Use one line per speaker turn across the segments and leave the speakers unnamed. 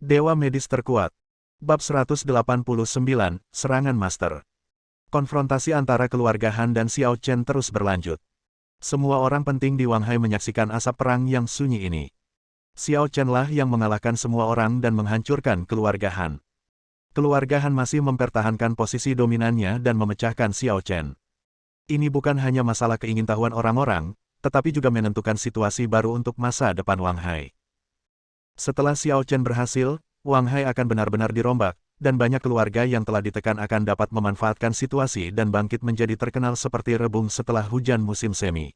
Dewa medis terkuat. Bab 189, Serangan Master. Konfrontasi antara keluarga Han dan Xiao Chen terus berlanjut. Semua orang penting di Wanghai menyaksikan asap perang yang sunyi ini. Xiao Chen lah yang mengalahkan semua orang dan menghancurkan keluarga Han. Keluarga Han masih mempertahankan posisi dominannya dan memecahkan Xiao Chen. Ini bukan hanya masalah keingintahuan orang-orang, tetapi juga menentukan situasi baru untuk masa depan Wanghai. Setelah Xiao Chen berhasil, Wanghai akan benar-benar dirombak, dan banyak keluarga yang telah ditekan akan dapat memanfaatkan situasi dan bangkit menjadi terkenal seperti rebung setelah hujan musim semi.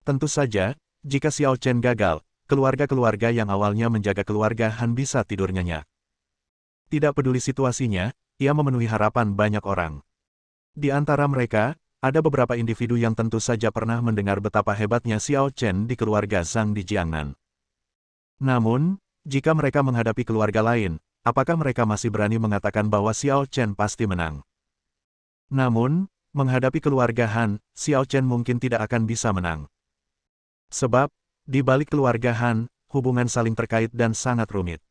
Tentu saja, jika Xiao Chen gagal, keluarga-keluarga yang awalnya menjaga keluarga Han bisa tidur nyenyak. Tidak peduli situasinya, ia memenuhi harapan banyak orang. Di antara mereka, ada beberapa individu yang tentu saja pernah mendengar betapa hebatnya Xiao Chen di keluarga Zhang di Jiangnan. Namun, jika mereka menghadapi keluarga lain, apakah mereka masih berani mengatakan bahwa Xiao Chen pasti menang? Namun, menghadapi keluarga Han, Xiao Chen mungkin tidak akan bisa menang. Sebab, di balik keluarga Han, hubungan saling terkait dan sangat rumit.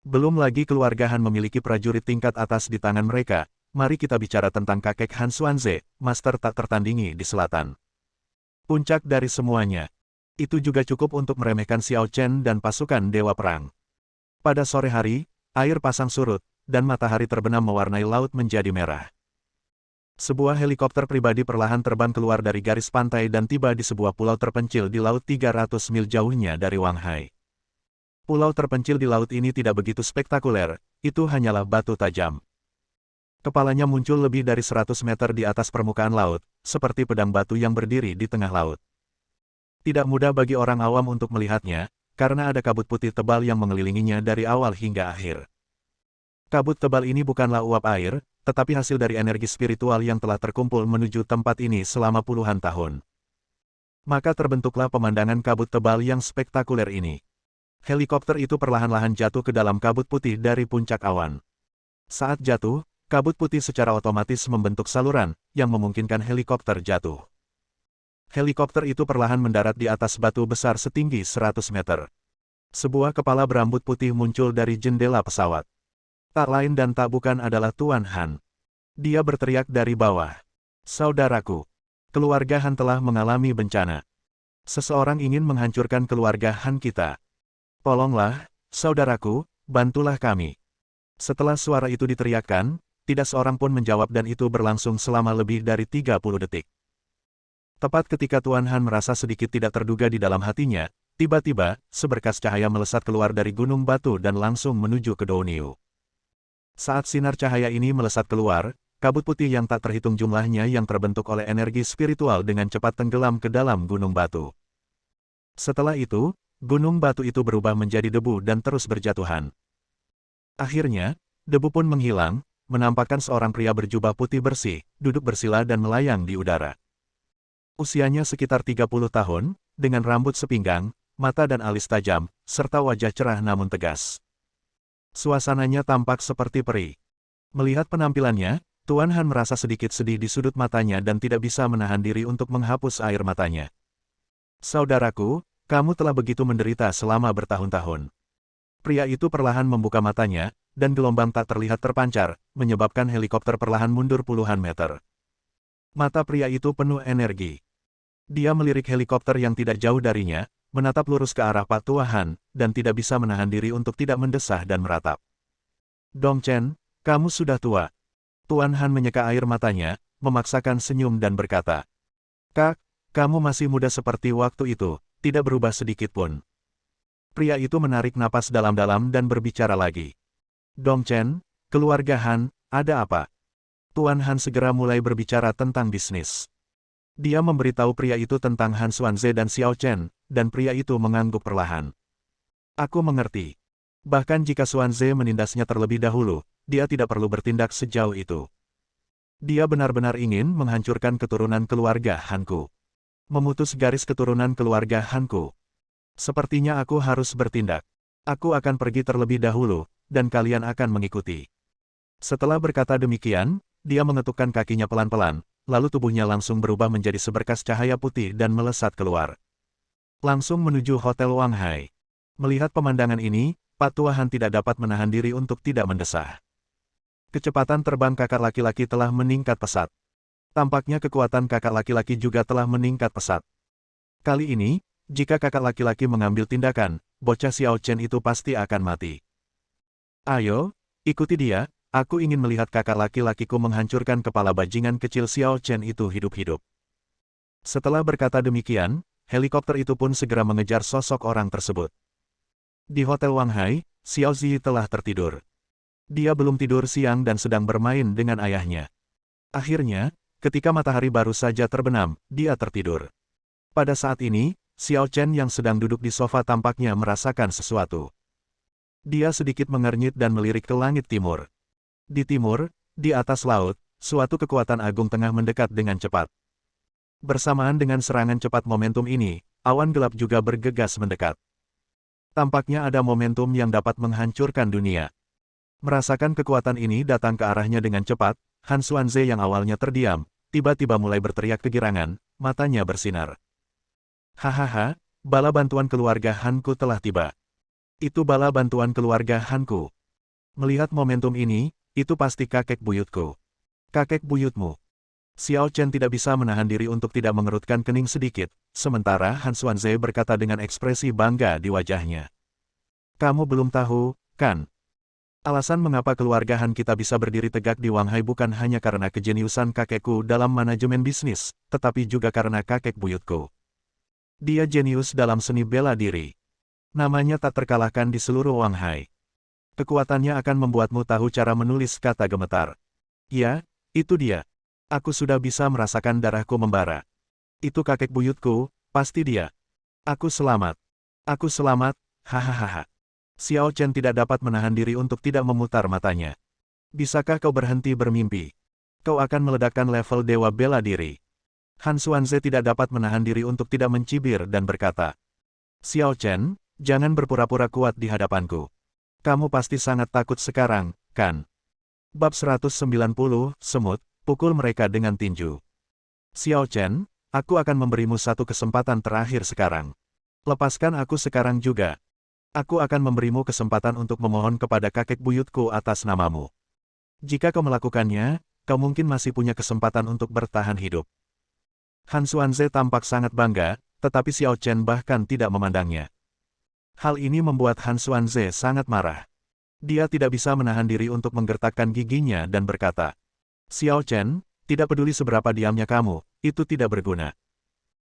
Belum lagi keluarga Han memiliki prajurit tingkat atas di tangan mereka, mari kita bicara tentang kakek Han Xuanze, master tak tertandingi di selatan. Puncak dari semuanya. Itu juga cukup untuk meremehkan Xiao Chen dan pasukan Dewa Perang. Pada sore hari, air pasang surut, dan matahari terbenam mewarnai laut menjadi merah. Sebuah helikopter pribadi perlahan terbang keluar dari garis pantai dan tiba di sebuah pulau terpencil di laut 300 mil jauhnya dari Wanghai. Pulau terpencil di laut ini tidak begitu spektakuler, itu hanyalah batu tajam. Kepalanya muncul lebih dari 100 meter di atas permukaan laut, seperti pedang batu yang berdiri di tengah laut. Tidak mudah bagi orang awam untuk melihatnya, karena ada kabut putih tebal yang mengelilinginya dari awal hingga akhir. Kabut tebal ini bukanlah uap air, tetapi hasil dari energi spiritual yang telah terkumpul menuju tempat ini selama puluhan tahun. Maka terbentuklah pemandangan kabut tebal yang spektakuler ini. Helikopter itu perlahan-lahan jatuh ke dalam kabut putih dari puncak awan. Saat jatuh, kabut putih secara otomatis membentuk saluran, yang memungkinkan helikopter jatuh. Helikopter itu perlahan mendarat di atas batu besar setinggi 100 meter. Sebuah kepala berambut putih muncul dari jendela pesawat. Tak lain dan tak bukan adalah Tuan Han. Dia berteriak dari bawah. Saudaraku, keluarga Han telah mengalami bencana. Seseorang ingin menghancurkan keluarga Han kita. Tolonglah, saudaraku, bantulah kami. Setelah suara itu diteriakkan, tidak seorang pun menjawab dan itu berlangsung selama lebih dari 30 detik. Tepat ketika Tuan Han merasa sedikit tidak terduga di dalam hatinya, tiba-tiba, seberkas cahaya melesat keluar dari gunung batu dan langsung menuju ke Douniu. Saat sinar cahaya ini melesat keluar, kabut putih yang tak terhitung jumlahnya yang terbentuk oleh energi spiritual dengan cepat tenggelam ke dalam gunung batu. Setelah itu, gunung batu itu berubah menjadi debu dan terus berjatuhan. Akhirnya, debu pun menghilang, menampakkan seorang pria berjubah putih bersih, duduk bersila dan melayang di udara. Usianya sekitar 30 tahun, dengan rambut sepinggang, mata dan alis tajam, serta wajah cerah namun tegas. Suasananya tampak seperti peri. Melihat penampilannya, Tuan Han merasa sedikit sedih di sudut matanya dan tidak bisa menahan diri untuk menghapus air matanya. Saudaraku, kamu telah begitu menderita selama bertahun-tahun. Pria itu perlahan membuka matanya, dan gelombang tak terlihat terpancar, menyebabkan helikopter perlahan mundur puluhan meter. Mata pria itu penuh energi. Dia melirik helikopter yang tidak jauh darinya, menatap lurus ke arah Pak Tua Han, dan tidak bisa menahan diri untuk tidak mendesah dan meratap. Dong Chen, kamu sudah tua. Tuan Han menyeka air matanya, memaksakan senyum dan berkata, Kak, kamu masih muda seperti waktu itu, tidak berubah sedikit pun. Pria itu menarik napas dalam-dalam dan berbicara lagi. Dong Chen, keluarga Han, ada apa? Tuan Han segera mulai berbicara tentang bisnis. Dia memberitahu pria itu tentang Han Xuanze dan Xiao Chen, dan pria itu mengangguk perlahan. Aku mengerti. Bahkan jika Xuanze menindasnya terlebih dahulu, dia tidak perlu bertindak sejauh itu. Dia benar-benar ingin menghancurkan keturunan keluarga Hanku. Memutus garis keturunan keluarga Hanku. Sepertinya aku harus bertindak. Aku akan pergi terlebih dahulu, dan kalian akan mengikuti. Setelah berkata demikian, dia mengetukkan kakinya pelan-pelan, lalu tubuhnya langsung berubah menjadi seberkas cahaya putih dan melesat keluar. Langsung menuju Hotel Wanghai. Melihat pemandangan ini, Pak Tua Han tidak dapat menahan diri untuk tidak mendesah. Kecepatan terbang kakak laki-laki telah meningkat pesat. Tampaknya kekuatan kakak laki-laki juga telah meningkat pesat. Kali ini, jika kakak laki-laki mengambil tindakan, bocah Xiao Chen itu pasti akan mati. Ayo, ikuti dia, aku ingin melihat kakak laki-lakiku menghancurkan kepala bajingan kecil Xiao Chen itu hidup-hidup. Setelah berkata demikian, helikopter itu pun segera mengejar sosok orang tersebut. Di Hotel Wang Hai, Xiao Zi telah tertidur. Dia belum tidur siang dan sedang bermain dengan ayahnya. Akhirnya, ketika matahari baru saja terbenam, dia tertidur. Pada saat ini, Xiao Chen yang sedang duduk di sofa tampaknya merasakan sesuatu. Dia sedikit mengernyit dan melirik ke langit timur. Di timur, di atas laut, suatu kekuatan agung tengah mendekat dengan cepat. Bersamaan dengan serangan cepat momentum ini, awan gelap juga bergegas mendekat. Tampaknya ada momentum yang dapat menghancurkan dunia. Merasakan kekuatan ini datang ke arahnya dengan cepat, Han Xuanze yang awalnya terdiam, tiba-tiba mulai berteriak kegirangan, matanya bersinar. Hahaha, bala bantuan keluarga Hanku telah tiba. Itu bala bantuan keluarga Hanku. Melihat momentum ini, itu pasti kakek buyutku. Kakek buyutmu. Xiao Chen tidak bisa menahan diri untuk tidak mengerutkan kening sedikit, sementara Han Xuanze berkata dengan ekspresi bangga di wajahnya. Kamu belum tahu, kan? Alasan mengapa keluarga Han kita bisa berdiri tegak di Wang Hai bukan hanya karena kejeniusan kakekku dalam manajemen bisnis, tetapi juga karena kakek buyutku. Dia jenius dalam seni bela diri. Namanya tak terkalahkan di seluruh Wang Hai. Kekuatannya akan membuatmu tahu cara menulis kata gemetar. Ya, itu dia. Aku sudah bisa merasakan darahku membara. Itu kakek buyutku, pasti dia. Aku selamat. Aku selamat, hahaha. Xiao Chen tidak dapat menahan diri untuk tidak memutar matanya. Bisakah kau berhenti bermimpi? Kau akan meledakkan level dewa bela diri. Han Xuanze tidak dapat menahan diri untuk tidak mencibir dan berkata, Xiao Chen, jangan berpura-pura kuat di hadapanku. Kamu pasti sangat takut sekarang, kan? Bab 190, Semut, pukul mereka dengan tinju. Xiao Chen, aku akan memberimu satu kesempatan terakhir sekarang. Lepaskan aku sekarang juga. Aku akan memberimu kesempatan untuk memohon kepada kakek buyutku atas namamu. Jika kau melakukannya, kau mungkin masih punya kesempatan untuk bertahan hidup. Han Xuanze tampak sangat bangga, tetapi Xiao Chen bahkan tidak memandangnya. Hal ini membuat Han Xuanze sangat marah. Dia tidak bisa menahan diri untuk menggertakkan giginya dan berkata, Xiao Chen, tidak peduli seberapa diamnya kamu, itu tidak berguna.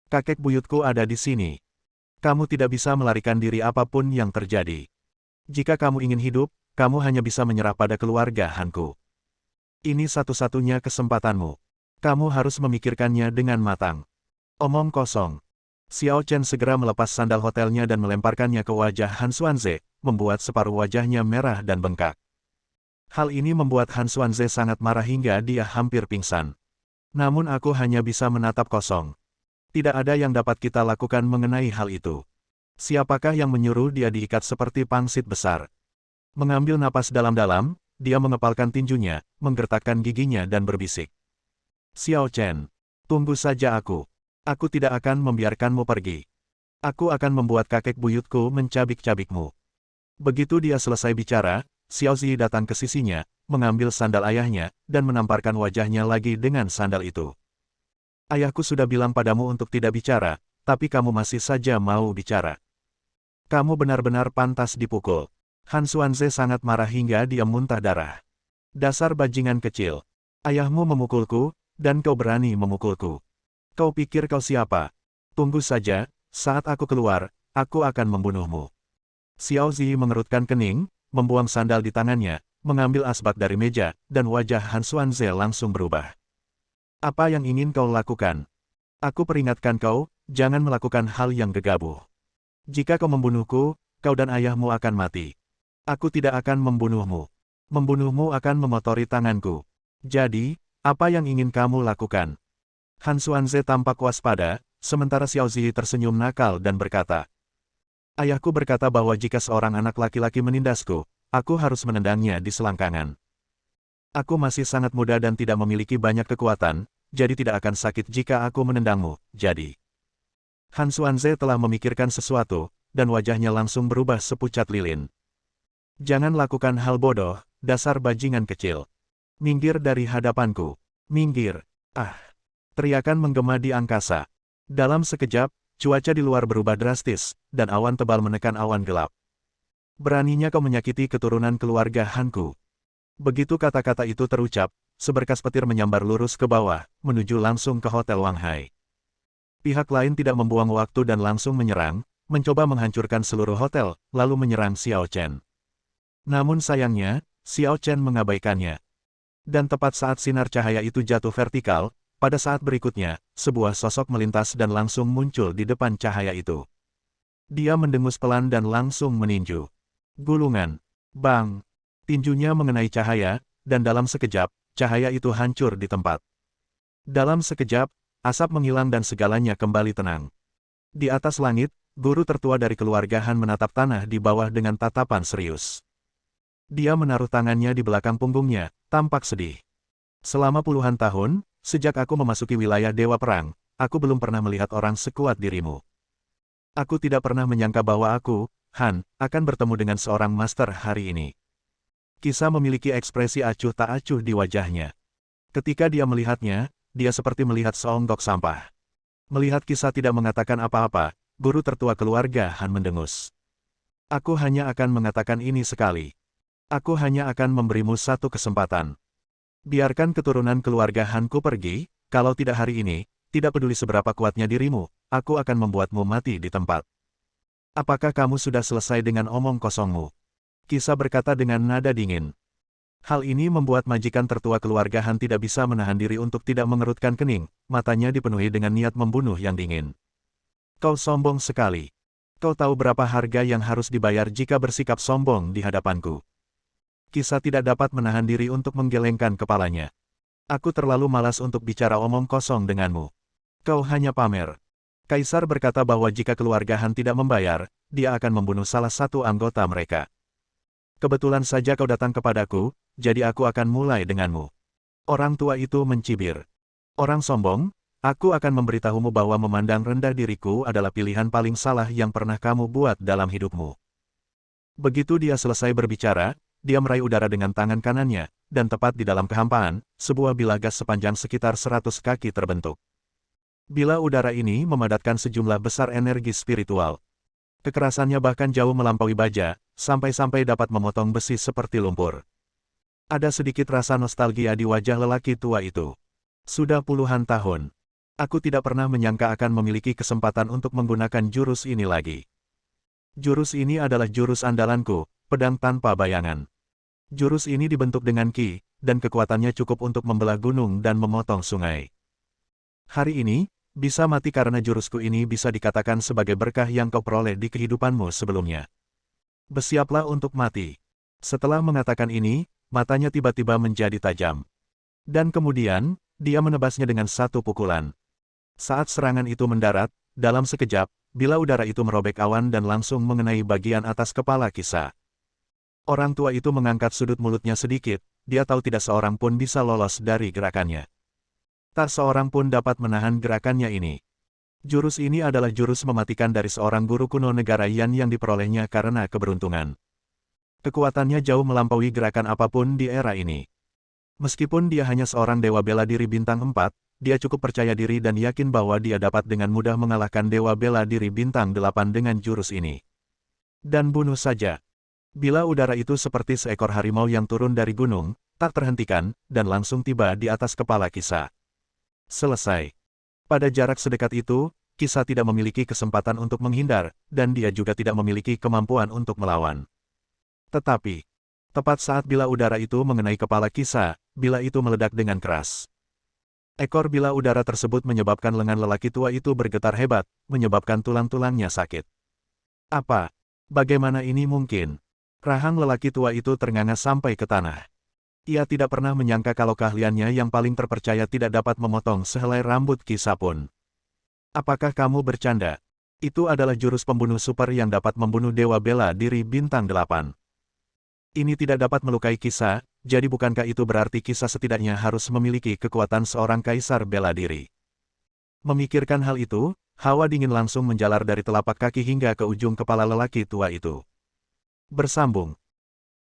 Kakek buyutku ada di sini. Kamu tidak bisa melarikan diri apapun yang terjadi. Jika kamu ingin hidup, kamu hanya bisa menyerah pada keluarga Hanku. Ini satu-satunya kesempatanmu. Kamu harus memikirkannya dengan matang. Omong kosong. Xiao Chen segera melepas sandal hotelnya dan melemparkannya ke wajah Han Xuanze, membuat separuh wajahnya merah dan bengkak. Hal ini membuat Han Xuanze sangat marah hingga dia hampir pingsan. Namun aku hanya bisa menatap kosong. Tidak ada yang dapat kita lakukan mengenai hal itu. Siapakah yang menyuruh dia diikat seperti pangsit besar? Mengambil napas dalam-dalam, dia mengepalkan tinjunya, menggertakkan giginya dan berbisik. Xiao Chen, tunggu saja aku. Aku tidak akan membiarkanmu pergi. Aku akan membuat kakek buyutku mencabik-cabikmu. Begitu dia selesai bicara, Xiao Zi datang ke sisinya, mengambil sandal ayahnya, dan menamparkan wajahnya lagi dengan sandal itu. Ayahku sudah bilang padamu untuk tidak bicara, tapi kamu masih saja mau bicara. Kamu benar-benar pantas dipukul. Han Xuanze sangat marah hingga dia muntah darah. Dasar bajingan kecil. Ayahmu memukulku, dan kau berani memukulku. Kau pikir kau siapa? Tunggu saja, saat aku keluar, aku akan membunuhmu. Xiao Zi mengerutkan kening, membuang sandal di tangannya, mengambil asbak dari meja, dan wajah Han Xuanze langsung berubah. Apa yang ingin kau lakukan? Aku peringatkan kau, jangan melakukan hal yang gegabah. Jika kau membunuhku, kau dan ayahmu akan mati. Aku tidak akan membunuhmu. Membunuhmu akan memotori tanganku. Jadi, apa yang ingin kamu lakukan? Han Xuanze tampak waspada, sementara Xiao Zi tersenyum nakal dan berkata, Ayahku berkata bahwa jika seorang anak laki-laki menindasku, aku harus menendangnya di selangkangan. Aku masih sangat muda dan tidak memiliki banyak kekuatan, jadi tidak akan sakit jika aku menendangmu, jadi. Han Xuanze telah memikirkan sesuatu, dan wajahnya langsung berubah sepucat lilin. Jangan lakukan hal bodoh, dasar bajingan kecil. Minggir dari hadapanku. Minggir. Ah! Teriakan menggema di angkasa. Dalam sekejap, cuaca di luar berubah drastis, dan awan tebal menekan awan gelap. Beraninya kau menyakiti keturunan keluarga Hanku. Begitu kata-kata itu terucap, seberkas petir menyambar lurus ke bawah, menuju langsung ke Hotel Wang Hai. Pihak lain tidak membuang waktu dan langsung menyerang, mencoba menghancurkan seluruh hotel, lalu menyerang Xiao Chen. Namun sayangnya, Xiao Chen mengabaikannya. Dan tepat saat sinar cahaya itu jatuh vertikal, pada saat berikutnya, sebuah sosok melintas dan langsung muncul di depan cahaya itu. Dia mendengus pelan dan langsung meninju. Gulungan. Bang! Tinjunya mengenai cahaya, dan dalam sekejap, cahaya itu hancur di tempat. Dalam sekejap, asap menghilang dan segalanya kembali tenang. Di atas langit, guru tertua dari keluarga Han menatap tanah di bawah dengan tatapan serius. Dia menaruh tangannya di belakang punggungnya, tampak sedih. Selama puluhan tahun, sejak aku memasuki wilayah Dewa Perang, aku belum pernah melihat orang sekuat dirimu. Aku tidak pernah menyangka bahwa aku, Han, akan bertemu dengan seorang master hari ini. Kisah memiliki ekspresi acuh tak acuh di wajahnya. Ketika dia melihatnya, dia seperti melihat seonggok sampah. Melihat Kisah tidak mengatakan apa-apa, guru tertua keluarga Han mendengus. Aku hanya akan mengatakan ini sekali. Aku hanya akan memberimu satu kesempatan. Biarkan keturunan keluarga Hanku pergi, kalau tidak hari ini, tidak peduli seberapa kuatnya dirimu, aku akan membuatmu mati di tempat. Apakah kamu sudah selesai dengan omong kosongmu? Kisah berkata dengan nada dingin. Hal ini membuat majikan tertua keluarga Han tidak bisa menahan diri untuk tidak mengerutkan kening, matanya dipenuhi dengan niat membunuh yang dingin. Kau sombong sekali. Kau tahu berapa harga yang harus dibayar jika bersikap sombong di hadapanku. Kisah tidak dapat menahan diri untuk menggelengkan kepalanya. Aku terlalu malas untuk bicara omong kosong denganmu. Kau hanya pamer. Kaisar berkata bahwa jika keluarga Han tidak membayar, dia akan membunuh salah satu anggota mereka. Kebetulan saja kau datang kepadaku, jadi aku akan mulai denganmu. Orang tua itu mencibir. Orang sombong, aku akan memberitahumu bahwa memandang rendah diriku adalah pilihan paling salah yang pernah kamu buat dalam hidupmu. Begitu dia selesai berbicara, dia meraih udara dengan tangan kanannya, dan tepat di dalam kehampaan, sebuah bilah gas sepanjang sekitar 100 kaki terbentuk. Bilah udara ini memadatkan sejumlah besar energi spiritual. Kekerasannya bahkan jauh melampaui baja, sampai-sampai dapat memotong besi seperti lumpur. Ada sedikit rasa nostalgia di wajah lelaki tua itu. Sudah puluhan tahun. Aku tidak pernah menyangka akan memiliki kesempatan untuk menggunakan jurus ini lagi. Jurus ini adalah jurus andalanku, pedang tanpa bayangan. Jurus ini dibentuk dengan ki, dan kekuatannya cukup untuk membelah gunung dan memotong sungai. Hari ini, bisa mati karena jurusku ini bisa dikatakan sebagai berkah yang kau peroleh di kehidupanmu sebelumnya. Bersiaplah untuk mati. Setelah mengatakan ini, matanya tiba-tiba menjadi tajam. Dan kemudian, dia menebasnya dengan satu pukulan. Saat serangan itu mendarat, dalam sekejap, bilah udara itu merobek awan dan langsung mengenai bagian atas kepala Kisah. Orang tua itu mengangkat sudut mulutnya sedikit, dia tahu tidak seorang pun bisa lolos dari gerakannya. Tak seorang pun dapat menahan gerakannya ini. Jurus ini adalah jurus mematikan dari seorang guru kuno negara Yan yang diperolehnya karena keberuntungan. Kekuatannya jauh melampaui gerakan apapun di era ini. Meskipun dia hanya seorang dewa bela diri bintang 4, dia cukup percaya diri dan yakin bahwa dia dapat dengan mudah mengalahkan dewa bela diri bintang 8 dengan jurus ini. Dan bunuh saja. Bilah udara itu seperti seekor harimau yang turun dari gunung, tak terhentikan, dan langsung tiba di atas kepala Kisah. Selesai. Pada jarak sedekat itu, Kisah tidak memiliki kesempatan untuk menghindar, dan dia juga tidak memiliki kemampuan untuk melawan. Tetapi, tepat saat bilah udara itu mengenai kepala Kisah, bilah itu meledak dengan keras. Ekor bilah udara tersebut menyebabkan lengan lelaki tua itu bergetar hebat, menyebabkan tulang-tulangnya sakit. Apa? Bagaimana ini mungkin? Rahang lelaki tua itu ternganga sampai ke tanah. Ia tidak pernah menyangka kalau keahliannya yang paling terpercaya tidak dapat memotong sehelai rambut Kisah pun. Apakah kamu bercanda? Itu adalah jurus pembunuh super yang dapat membunuh dewa bela diri bintang 8. Ini tidak dapat melukai Kisah, jadi bukankah itu berarti Kisah setidaknya harus memiliki kekuatan seorang kaisar bela diri? Memikirkan hal itu, hawa dingin langsung menjalar dari telapak kaki hingga ke ujung kepala lelaki tua itu. Bersambung.